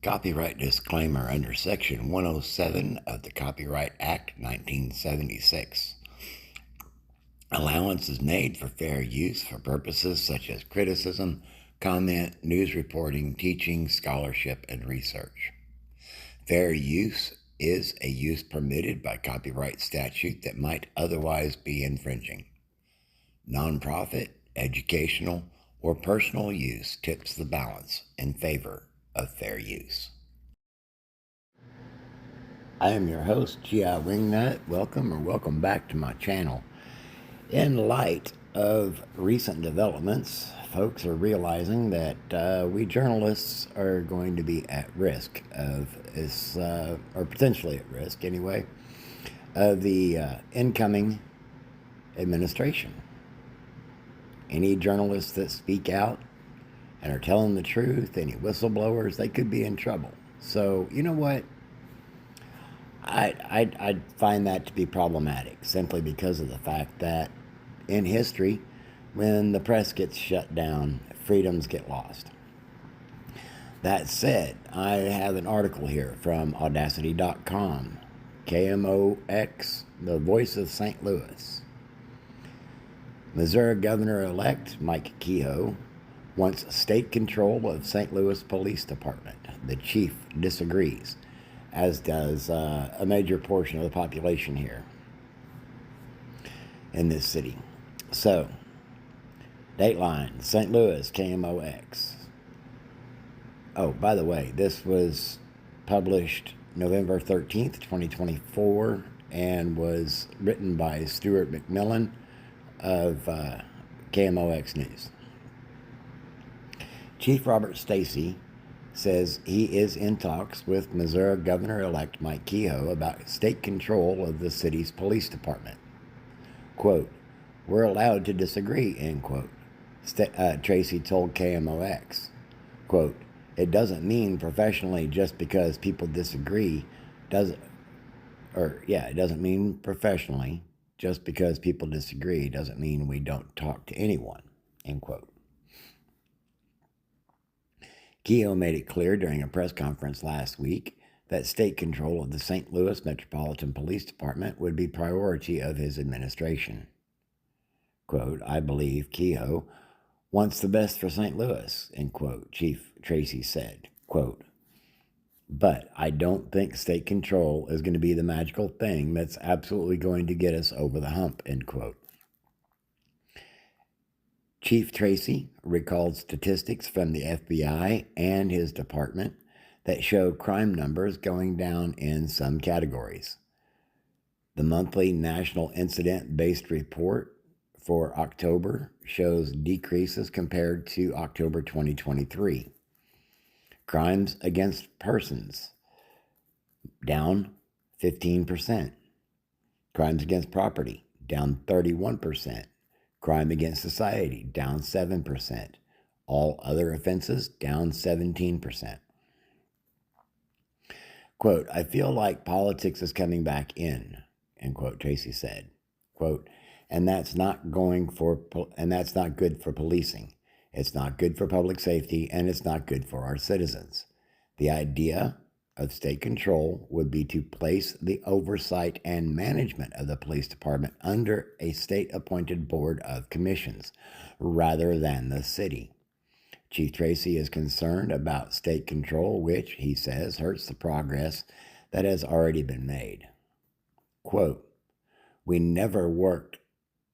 Copyright disclaimer under Section 107 of the Copyright Act 1976. Allowance is made for fair use for purposes such as criticism, comment, news reporting, teaching, scholarship, and research. Fair use is a use permitted by copyright statute that might otherwise be infringing. Nonprofit, educational, or personal use tips the balance in favor of fair use. I am your host, G.I. Wingnut. Welcome back to my channel. In light of recent developments, folks are realizing that we journalists are going to be at risk of this, or potentially at risk anyway, of the incoming administration. Any journalists that speak out and are telling the truth, any whistleblowers, they could be in trouble. So, you know what? I find that to be problematic simply because of the fact that in history, when the press gets shut down, freedoms get lost. That said, I have an article here from Audacity.com, KMOX, the voice of St. Louis. Missouri Governor-elect Mike Kehoe wants state control of St. Louis Police Department. The chief disagrees, as does a major portion of the population here in this city. So, Dateline, St. Louis, KMOX. Oh, by the way, this was published November 13th, 2024, and was written by Stuart McMillan of KMOX News. Chief Robert Stacy says he is in talks with Missouri Governor-elect Mike Kehoe about state control of the city's police department. Quote, "We're allowed to disagree," end quote. Tracy told KMOX. Quote, "It doesn't mean professionally just because people disagree it doesn't mean professionally just because people disagree doesn't mean we don't talk to anyone," end quote. Kehoe made it clear during a press conference last week that state control of the St. Louis Metropolitan Police Department would be priority of his administration. Quote, "I believe Kehoe wants the best for St. Louis," end quote, Chief Tracy said. Quote, "But I don't think state control is going to be the magical thing that's absolutely going to get us over the hump," end quote. Chief Tracy recalled statistics from the FBI and his department that show crime numbers going down in some categories. The monthly National Incident-Based Report for October shows decreases compared to October 2023. Crimes against persons down 15%. Crimes against property down 31%. Crime against society, down 7%. All other offenses, down 17%. Quote, "I feel like politics is coming back in," end quote, Tracy said. Quote, and that's not good for policing. It's not good for public safety, and it's not good for our citizens. The idea of state control would be to place the oversight and management of the police department under a state-appointed board of commissions rather than the city. Chief Tracy is concerned about state control, which, he says, hurts the progress that has already been made. Quote, "We never worked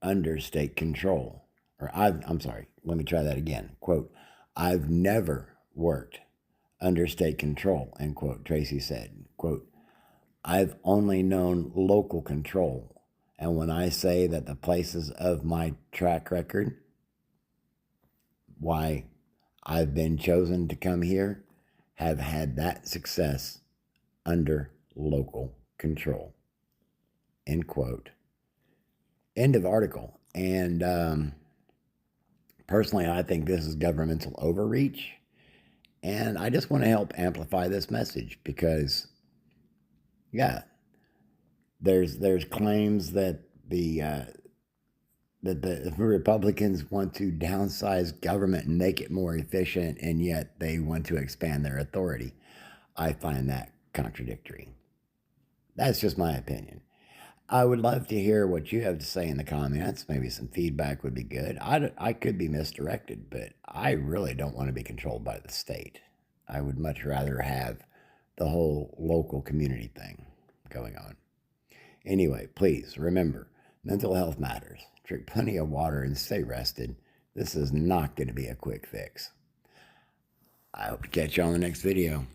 under state control." Let me try that again. Quote, "I've never worked under state control," end quote, Tracy said. Quote, "I've only known local control. And when I say that the places of my track record, why I've been chosen to come here, have had that success under local control," end quote. End of article. And personally, I think this is governmental overreach. And I just want to help amplify this message because, yeah, there's claims that the Republicans want to downsize government and make it more efficient, and yet they want to expand their authority. I find that contradictory. That's just my opinion. I would love to hear what you have to say in the comments. Maybe some feedback would be good. I could be misdirected, but I really don't want to be controlled by the state. I would much rather have the whole local community thing going on. Anyway, please remember, mental health matters. Drink plenty of water and stay rested. This is not going to be a quick fix. I hope to catch you on the next video.